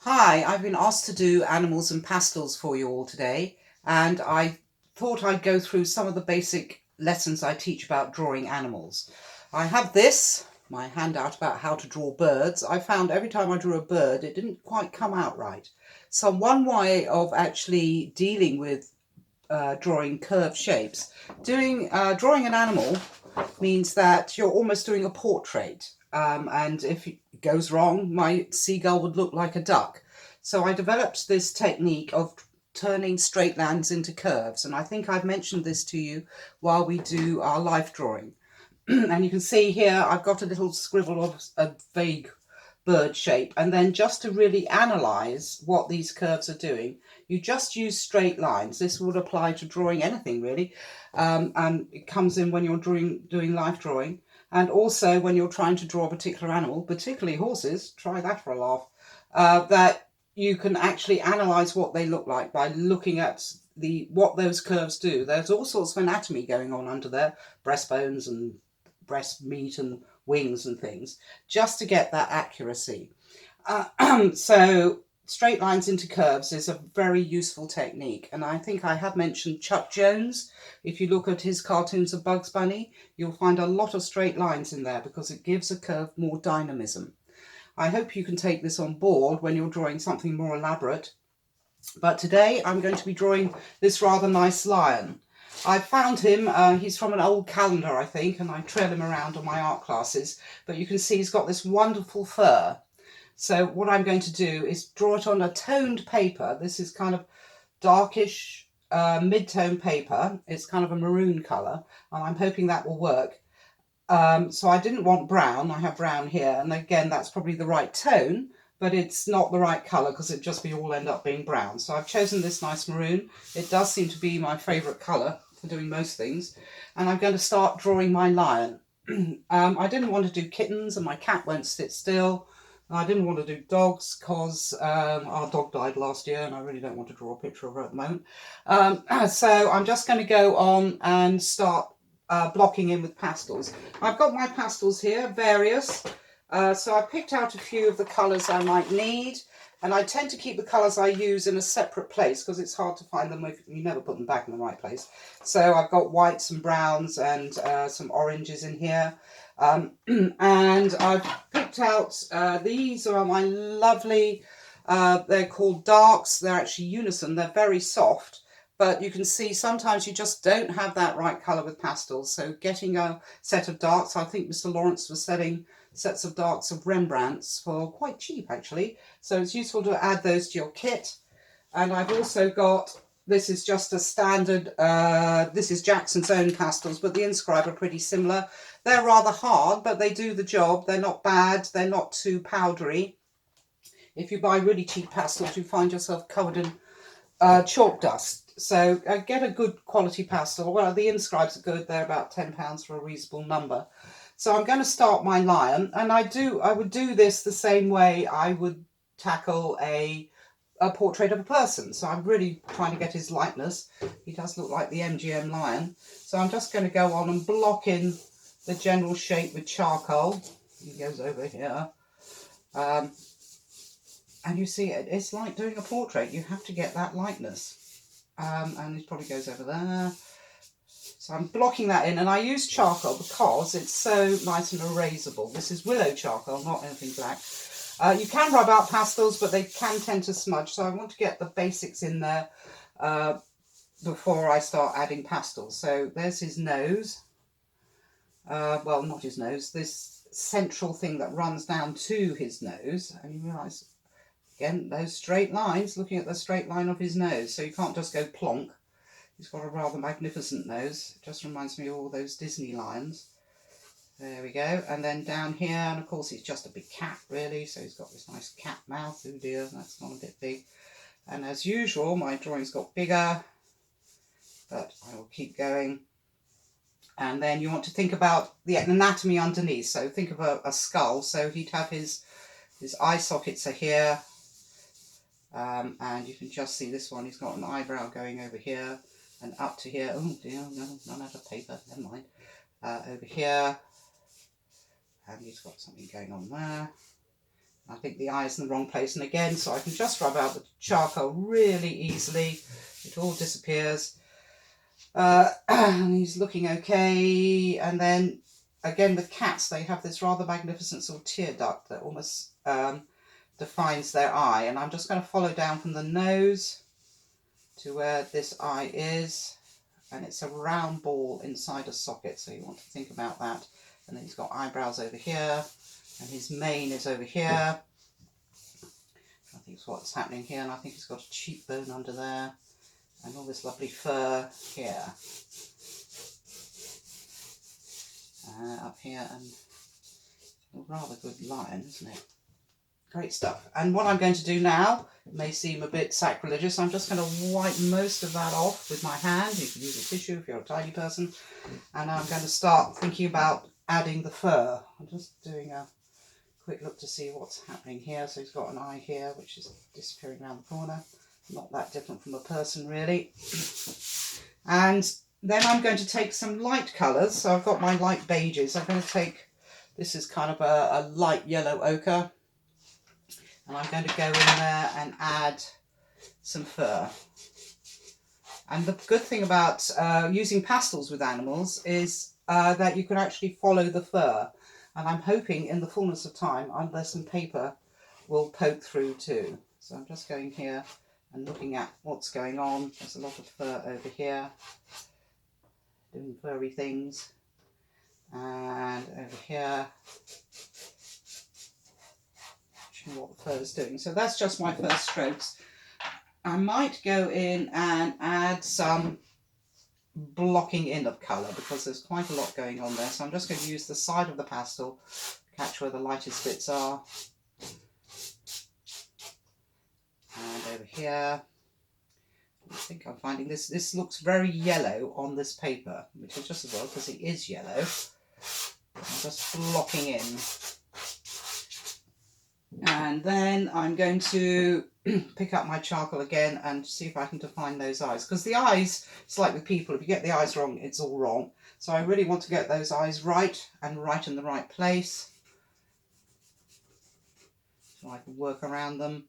Hi, I've been asked to do animals and pastels for you all today, and I thought I'd go through some of the basic lessons I teach about drawing animals. I have this, my handout about how to draw birds. I found every time I drew a bird, it didn't quite come out right. So one way of actually dealing with drawing curved shapes, drawing an animal means that you're almost doing a portrait. And if it goes wrong, my seagull would look like a duck. So I developed this technique of turning straight lines into curves. And I think I've mentioned this to you while we do our life drawing. And you can see here, I've got a little scribble of a vague bird shape. And then just to really analyze what these curves are doing, you just use straight lines. This would apply to drawing anything really. And it comes in when you're doing life drawing. And also when you're trying to draw a particular animal, particularly horses, try that for a laugh, that you can actually analyze what they look like by looking at what those curves do. There's all sorts of anatomy going on under there, breastbones and breast meat and wings and things, just to get that accuracy. So straight lines into curves is a very useful technique, and I think I have mentioned Chuck Jones. If you look at his cartoons of Bugs Bunny, you'll find a lot of straight lines in there because it gives a curve more dynamism. I hope you can take this on board when you're drawing something more elaborate. But today I'm going to be drawing this rather nice lion. I found him, he's from an old calendar I think, and I trail him around on my art classes, but you can see he's got this wonderful fur. So what I'm going to do is draw it on a toned paper. This is kind of darkish mid-tone paper. It's kind of a maroon colour, and I'm hoping that will work. So I didn't want brown. I have brown here, and again that's probably the right tone, but it's not the right colour because it just be all end up being brown. So I've chosen this nice maroon. It does seem to be my favourite colour for doing most things, and I'm going to start drawing my lion. I didn't want to do kittens, and my cat won't sit still. I didn't want to do dogs because our dog died last year and I really don't want to draw a picture of her at the moment. So I'm just going to go on and start blocking in with pastels. I've got my pastels here, various. So I picked out a few of the colours I might need, and I tend to keep the colours I use in a separate place because it's hard to find them if you never put them back in the right place. So I've got whites and browns and some oranges in here. And I've picked out, these are my lovely, they're called darks. They're actually unison. They're very soft. But you can see sometimes you just don't have that right colour with pastels. So getting a set of darks, I think Mr. Lawrence was selling sets of darks of Rembrandts for quite cheap actually. So it's useful to add those to your kit. And I've also got, this is just a standard, this is Jackson's own pastels, but the Inscribe are pretty similar. They're rather hard, but they do the job. They're not bad. They're not too powdery. If you buy really cheap pastels, you find yourself covered in chalk dust. So get a good quality pastel. Well, the Inscribes are good. They're about £10 for a reasonable number. So I'm going to start my lion, and I would do this the same way I would tackle a portrait of a person. So I'm really trying to get his likeness. He does look like the MGM lion. So I'm just going to go on and block in the general shape with charcoal. He goes over here. And you see, it's like doing a portrait. You have to get that likeness. And it probably goes over there. So I'm blocking that in, and I use charcoal because it's so nice and erasable. This is willow charcoal, not anything black. You can rub out pastels, but they can tend to smudge. So I want to get the basics in there before I start adding pastels. So there's his nose. Well, not his nose. This central thing that runs down to his nose. And you realise, again, those straight lines, looking at the straight line of his nose. So you can't just go plonk. He's got a rather magnificent nose. It just reminds me of all those Disney lions. There we go. And then down here, and of course he's just a big cat really, so he's got this nice cat mouth. Oh dear, that's gone a bit big. And as usual, my drawing's got bigger, but I will keep going. And then you want to think about the anatomy underneath. So think of a skull. So he'd have his eye sockets are here. And you can just see this one. He's got an eyebrow going over here and up to here. Oh dear, no, none out of paper. Never mind. Over here. And he's got something going on there. I think the eye is in the wrong place, and again, so I can just rub out the charcoal really easily. It all disappears. And he's looking okay. And then again with cats, they have this rather magnificent sort of tear duct that almost defines their eye. And I'm just going to follow down from the nose to where this eye is. And it's a round ball inside a socket, so you want to think about that. And then he's got eyebrows over here, and his mane is over here. I think it's what's happening here, and I think he's got a cheekbone under there, and all this lovely fur here. Up here, and a rather good lion, isn't it? Great stuff. And what I'm going to do now may seem a bit sacrilegious. I'm just going to wipe most of that off with my hand. You can use a tissue if you're a tidy person. And I'm going to start thinking about adding the fur. I'm just doing a quick look to see what's happening here. So he's got an eye here, which is disappearing around the corner. Not that different from a person, really. And then I'm going to take some light colours. So I've got my light beiges. I'm going to take, this is kind of a light yellow ochre. And I'm going to go in there and add some fur. And the good thing about using pastels with animals is that you can actually follow the fur. And I'm hoping in the fullness of time, some paper will poke through too. So I'm just going here and looking at what's going on. There's a lot of fur over here, doing furry things. And over here, what the fur is doing. So that's just my first strokes. I might go in and add some blocking in of colour because there's quite a lot going on there. So I'm just going to use the side of the pastel, catch where the lightest bits are. And over here, I think I'm finding this looks very yellow on this paper, which is just as well because it is yellow. I'm just blocking in. And then I'm going to pick up my charcoal again and see if I can define those eyes. Because the eyes, it's like with people, if you get the eyes wrong, it's all wrong. So I really want to get those eyes right and right in the right place. So I can work around them.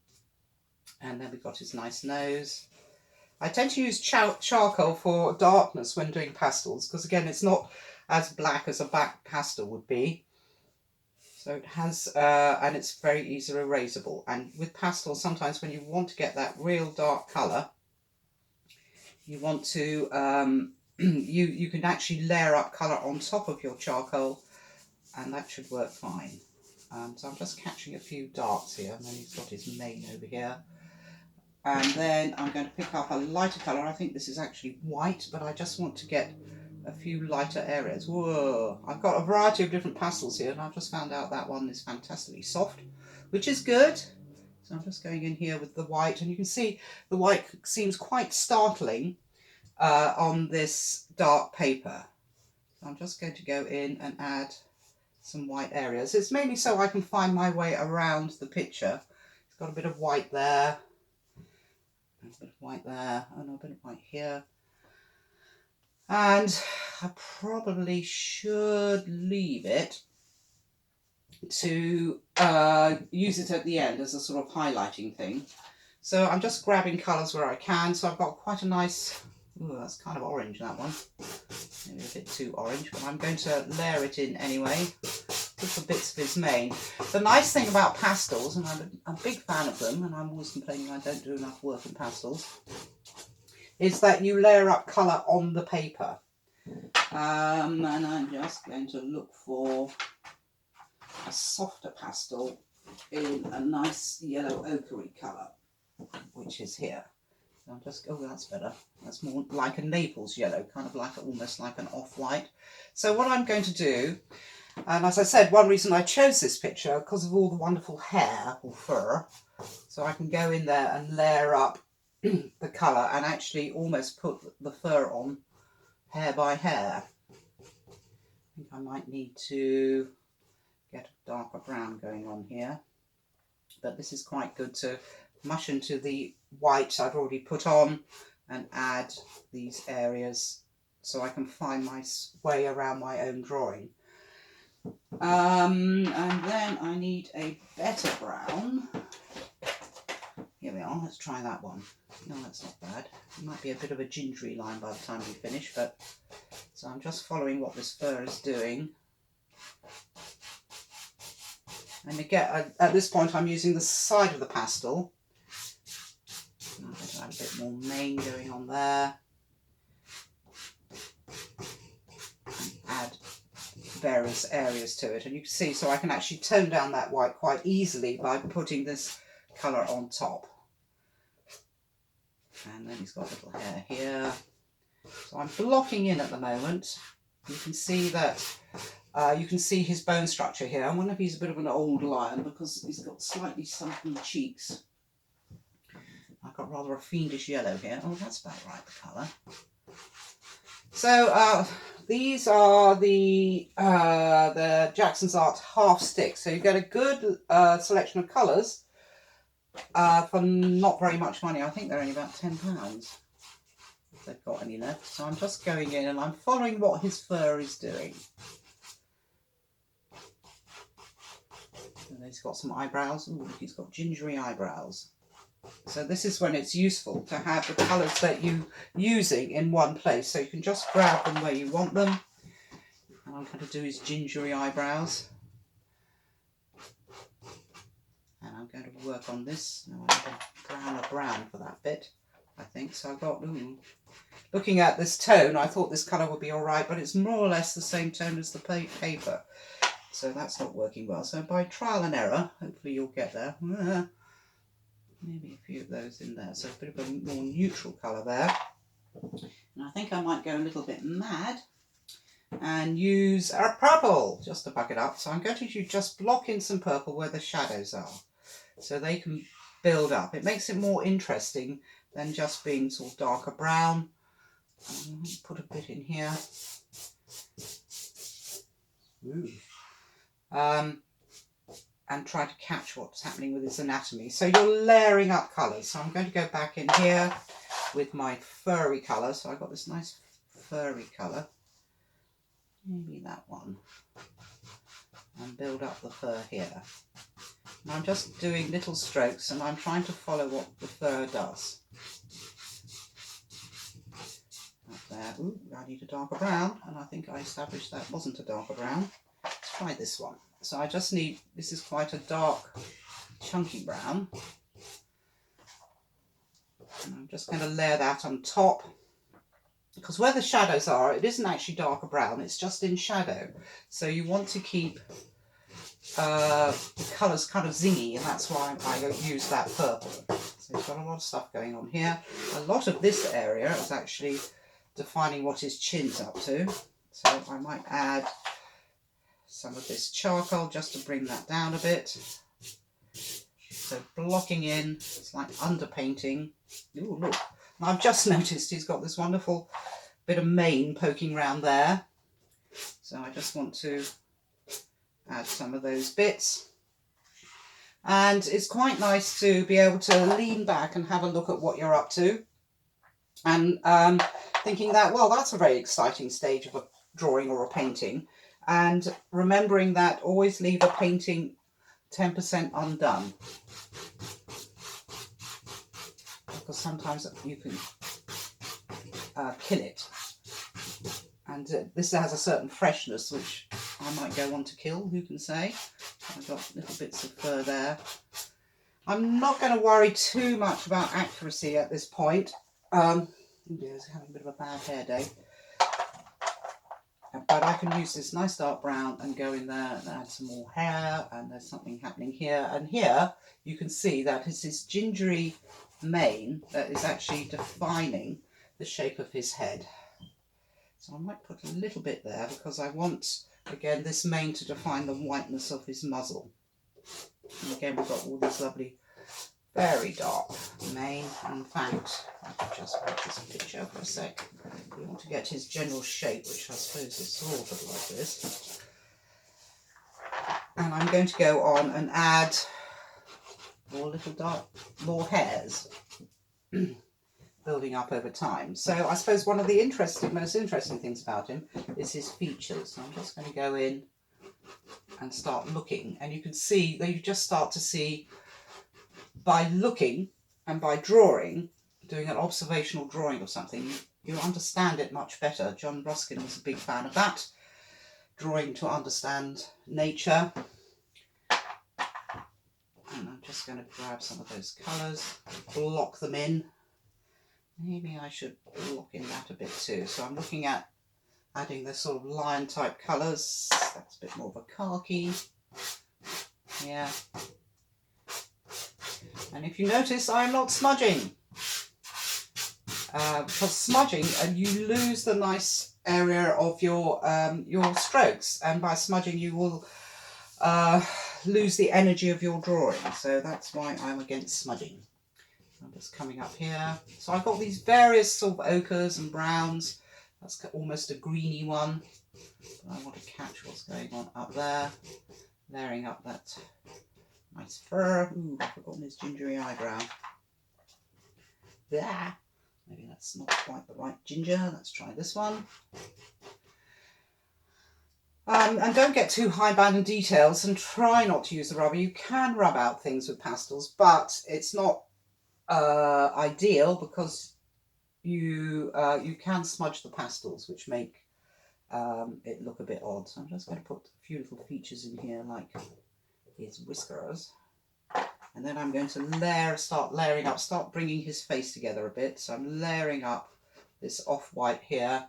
And then we've got his nice nose. I tend to use charcoal for darkness when doing pastels. Because again, it's not as black as a black pastel would be. So it has, and it's very easily erasable. And with pastels, sometimes when you want to get that real dark colour, you want to, you can actually layer up colour on top of your charcoal, and that should work fine. So I'm just catching a few darks here, and then he's got his mane over here. And then I'm going to pick up a lighter colour. I think this is actually white, but I just want to get a few lighter areas. Whoa! I've got a variety of different pastels here, and I've just found out that one is fantastically soft, which is good. So I'm just going in here with the white, and you can see the white seems quite startling on this dark paper. So I'm just going to go in and add some white areas. It's mainly so I can find my way around the picture. It's got a bit of white there, a bit of white there, and a bit of white here. And I probably should leave it to use it at the end as a sort of highlighting thing. So I'm just grabbing colours where I can. So I've got quite a nice, ooh, that's kind of orange, that one. Maybe a bit too orange, but I'm going to layer it in anyway. Little bits of his mane. The nice thing about pastels, and I'm a big fan of them, and I'm always complaining I don't do enough work in pastels, is that you layer up colour on the paper. And I'm just going to look for a softer pastel in a nice yellow ochre colour, which is here. So I'm just, oh, that's better. That's more like a Naples yellow, kind of like almost like an off-white. So what I'm going to do, and as I said, one reason I chose this picture, because of all the wonderful hair or fur, so I can go in there and layer up the colour and actually almost put the fur on hair by hair. I think I might need to get a darker brown going on here, but this is quite good to mush into the white I've already put on and add these areas so I can find my way around my own drawing. And then I need a better brown. Here we are, let's try that one. No, that's not bad. It might be a bit of a gingery line by the time we finish, but so I'm just following what this fur is doing. And again, at this point I'm using the side of the pastel. I'm going to add a bit more mane going on there. And add various areas to it. And you can see, so I can actually tone down that white quite easily by putting this colour on top. And then he's got a little hair here. So I'm blocking in at the moment. You can see that, you can see his bone structure here. I wonder if he's a bit of an old lion because he's got slightly sunken cheeks. I've got rather a fiendish yellow here. Oh, that's about right, the colour. So these are the Jackson's Art half sticks. So you get a good selection of colours for not very much money. I think they're only about £10. If they've got any left. So I'm just going in and I'm following what his fur is doing. And he's got some eyebrows. Ooh, he's got gingery eyebrows. So this is when it's useful to have the colours that you're using in one place. So you can just grab them where you want them. And I'm going to do his gingery eyebrows. And I'm going to work on this. Now I need a brown for that bit, I think. So I've got, looking at this tone, I thought this colour would be alright, but it's more or less the same tone as the paper. So that's not working well. So by trial and error, hopefully you'll get there. Maybe a few of those in there. So a bit of a more neutral colour there. And I think I might go a little bit mad and use a purple just to back it up. So I'm going to just block in some purple where the shadows are, so they can build up. It makes it more interesting than just being sort of darker brown. Put a bit in here. Ooh. And try to catch what's happening with his anatomy. So you're layering up colours. So I'm going to go back in here with my furry colour. So I've got this nice furry colour. Maybe that one. And build up the fur here. And I'm just doing little strokes and I'm trying to follow what the fur does. Up there. Ooh, I need a darker brown. And I think I established that wasn't a darker brown. Let's try this one. So I just need, this is quite a dark, chunky brown. And I'm just going to layer that on top. Because where the shadows are, it isn't actually darker brown, it's just in shadow. So you want to keep the colours kind of zingy, and that's why I use that purple. So he's got a lot of stuff going on here. A lot of this area is actually defining what his chin's up to. So I might add some of this charcoal just to bring that down a bit. So blocking in, it's like underpainting. Ooh, look. And I've just noticed he's got this wonderful bit of mane poking around there. So I just want to add some of those bits. And it's quite nice to be able to lean back and have a look at what you're up to. And thinking that, well, that's a very exciting stage of a drawing or a painting. And remembering that always leave a painting 10% undone. Because sometimes you can kill it. And this has a certain freshness which I might go on to kill, who can say. I've got little bits of fur there. I'm not going to worry too much about accuracy at this point. He's having a bit of a bad hair day. But I can use this nice dark brown and go in there and add some more hair, and there's something happening here. And here you can see that it's his gingery mane that is actually defining the shape of his head. So I might put a little bit there because I want, again, this mane to define the whiteness of his muzzle. And again, we've got all this lovely, very dark mane. In fact, I could just put this picture for a sec. We want to get his general shape, which I suppose is sort of like this. And I'm going to go on and add more hairs building up over time. So I suppose one of the most interesting things about him is his features. So I'm just going to go in and start looking, and you can see that you just start to see by looking and by drawing, doing an observational drawing of something, you understand it much better. John Ruskin was a big fan of that, drawing to understand nature. And I'm just going to grab some of those colours, block them in. Maybe I should block in that a bit too. So I'm looking at adding the sort of lion type colours. That's a bit more of a khaki. Yeah. And if you notice, I'm not smudging. Because smudging, you lose the nice area of your strokes. And by smudging, you will lose the energy of your drawing. So that's why I'm against smudging. I'm just coming up here. So I've got these various sort of ochres and browns. That's almost a greeny one. But I want to catch what's going on up there. Layering up that nice fur. Ooh, I've forgotten his gingery eyebrow. There. Maybe that's not quite the right ginger. Let's try this one. And don't get too high-bound in details and try not to use the rubber. You can rub out things with pastels, but it's not ideal because you can smudge the pastels, which make it look a bit odd. So I'm just going to put a few little features in here, like his whiskers. And then I'm going to start layering up, start bringing his face together a bit. So I'm layering up this off-white here,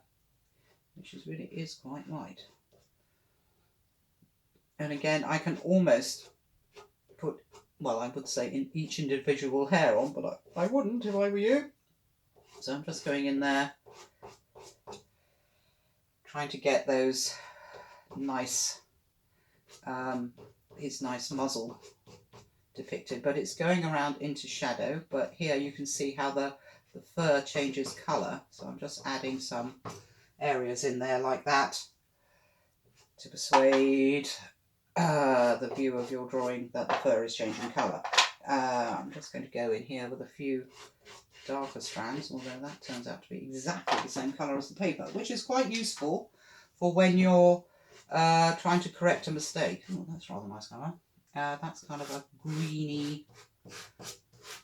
which really is quite white. And again, I can almost put, well, I would say in each individual hair on, but I wouldn't if I were you. So I'm just going in there, trying to get those nice, his nice muzzle depicted, but it's going around into shadow. But here you can see how the fur changes colour. So I'm just adding some areas in there like that to persuade the view of your drawing that the fur is changing colour. I'm just going to go in here with a few darker strands, although that turns out to be exactly the same colour as the paper, which is quite useful for when you're trying to correct a mistake. Oh, that's rather nice colour. That's kind of a greeny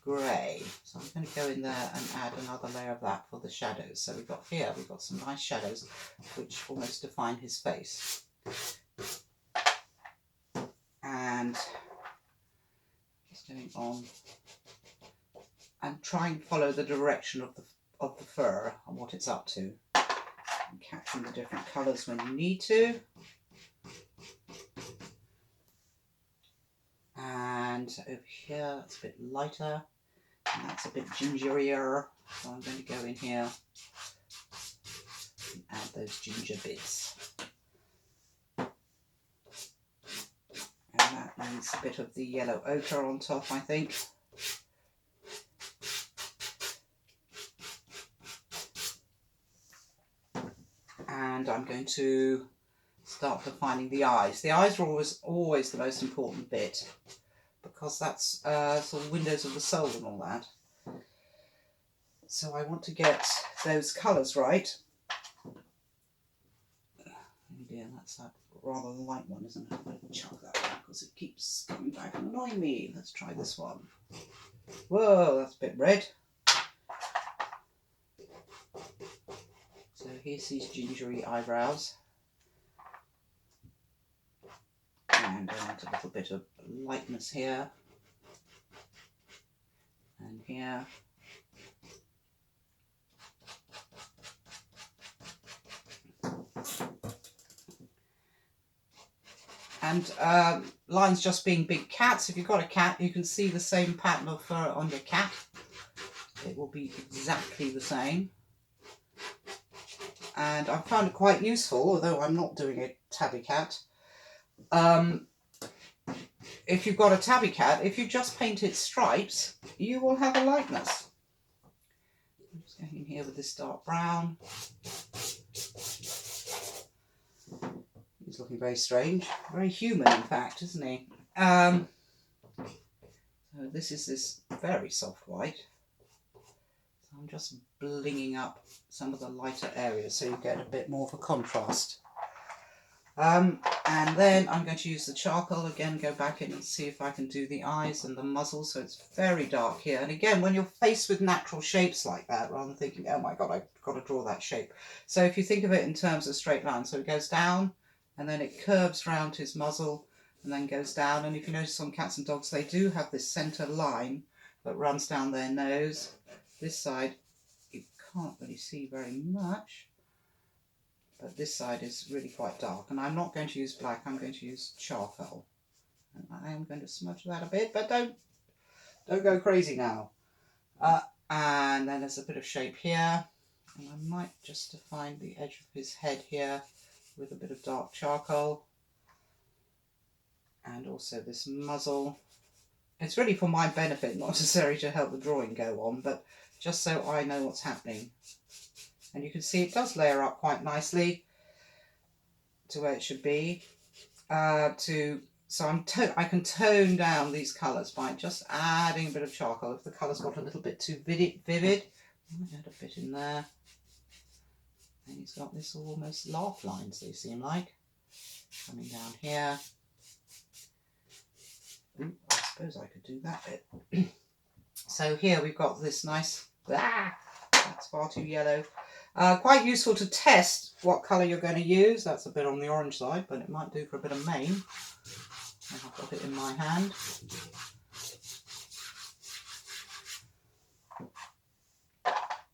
grey. So I'm going to go in there and add another layer of that for the shadows. So we've got some nice shadows which almost define his face. And just going on and try and follow the direction of the fur and what it's up to. And catching the different colours when you need to. And over here, that's a bit lighter, and that's a bit gingerier. So I'm going to go in here and add those ginger bits. And that needs a bit of the yellow ochre on top, I think. And I'm going to start defining the eyes. The eyes are always the most important bit, because that's sort of windows of the soul and all that. So I want to get those colours right. Oh dear, that's that rather light one, isn't it? I'm going to chuck that one because it keeps coming back and annoying me. Let's try this one. Whoa, that's a bit red. So here's these gingery eyebrows. And I want a little bit of lightness here. And here. And lines just being big cats. If you've got a cat, you can see the same pattern of fur on your cat. It will be exactly the same. And I found it quite useful, although I'm not doing a tabby cat. If you've got a tabby cat, if you just paint its stripes, you will have a likeness. I'm just going in here with this dark brown. He's looking very strange, very human in fact, isn't he? So this is this very soft white. So I'm just blinging up some of the lighter areas so you get a bit more of a contrast. And then I'm going to use the charcoal again, go back in and see if I can do the eyes and the muzzle. So it's very dark here. And again, when you're faced with natural shapes like that, rather than thinking, oh my God, I've got to draw that shape. So if you think of it in terms of straight lines, so it goes down and then it curves round his muzzle and then goes down. And if you notice on cats and dogs, they do have this centre line that runs down their nose. This side, you can't really see very much. But this side is really quite dark, and I'm not going to use black, I'm going to use charcoal. And I am going to smudge that a bit, but don't go crazy now. And then there's a bit of shape here, and I might just define the edge of his head here with a bit of dark charcoal. And also this muzzle. It's really for my benefit, not necessarily to help the drawing go on, but just so I know what's happening. And you can see it does layer up quite nicely to where it should be. So I can tone down these colours by just adding a bit of charcoal. If the colour's got a little bit too vivid, I might add a bit in there. And he's got this almost laugh lines, they seem like, coming down here. Ooh, I suppose I could do that bit. So here we've got this nice, that's far too yellow. Quite useful to test what colour you're going to use. That's a bit on the orange side, but it might do for a bit of mane. I've got it in my hand.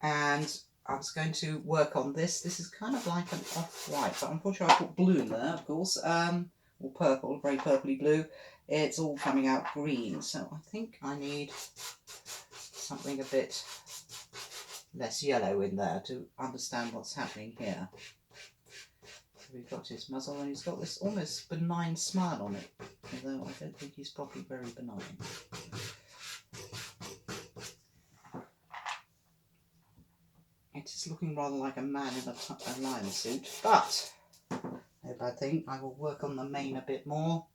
And I was going to work on this. This is kind of like an off-white, but unfortunately I put blue in there, of course, or purple, very purpley blue. It's all coming out green, so I think I need something a bit less yellow in there to understand what's happening here. So we've got his muzzle, and he's got this almost benign smile on it, although I don't think he's probably very benign. It is looking rather like a man in a lion suit, but no bad thing. I will work on the mane a bit more.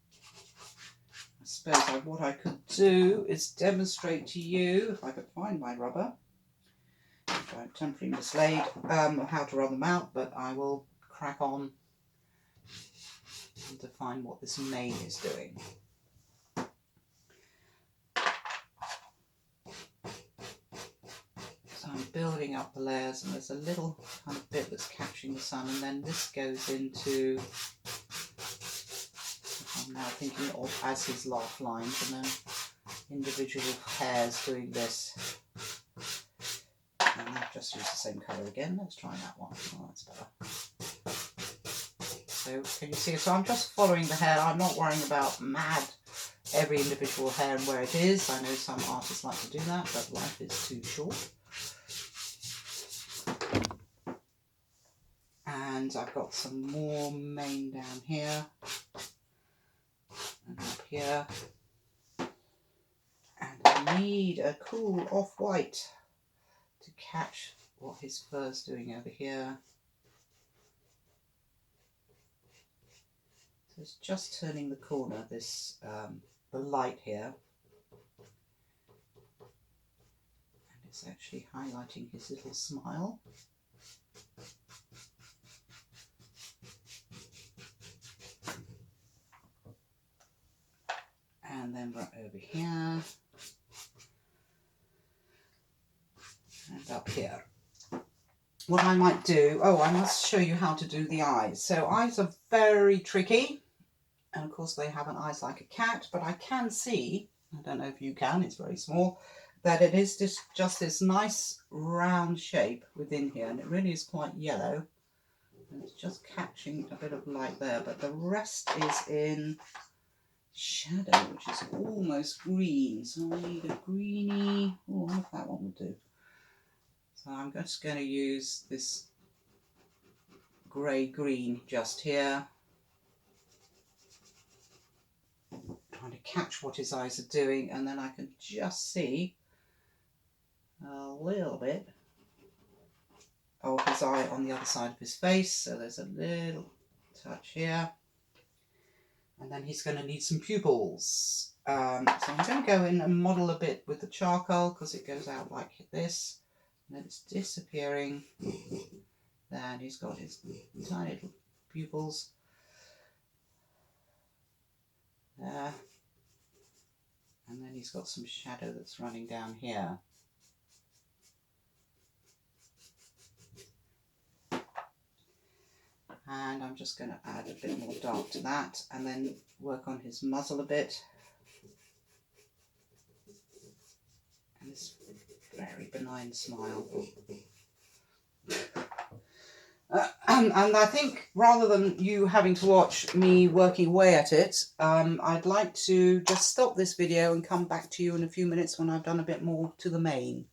I suppose what I could do is demonstrate to you, if I could find my rubber, which I've temporarily mislaid, how to rub them out, but I will crack on and define what this mane is doing. So I'm building up the layers, and there's a little kind of bit that's catching the sun, and then this goes into, I'm now thinking of as his laugh lines, and then individual hairs doing this. And I've just used the same colour again. Let's try that one. Oh, that's better. So can you see? So I'm just following the hair. I'm not worrying about every individual hair and where it is. I know some artists like to do that, but life is too short. And I've got some more mane down here and up here. And I need a cool off-white to catch what his fur's doing over here. So it's just turning the corner, this the light here, and it's actually highlighting his little smile. And then right over here and up here. What I might do, I must show you how to do the eyes. So eyes are very tricky, and of course they haven't eyes like a cat, but I can see, I don't know if you can, it's very small, that it is just this nice round shape within here, and it really is quite yellow, and it's just catching a bit of light there, but the rest is in shadow, which is almost green, so I need a greeny, I wonder if that one will do. So I'm just going to use this grey-green just here, trying to catch what his eyes are doing, and then I can just see a little bit of his eye on the other side of his face, so there's a little touch here, and then he's going to need some pupils. So I'm going to go in and model a bit with the charcoal, because it goes out like this, and then it's disappearing. Then he's got his tiny little pupils. there. And then he's got some shadow that's running down here. And I'm just going to add a bit more dark to that and then work on his muzzle a bit. And this very benign smile. And I think rather than you having to watch me working away at it, I'd like to just stop this video and come back to you in a few minutes when I've done a bit more to the mane.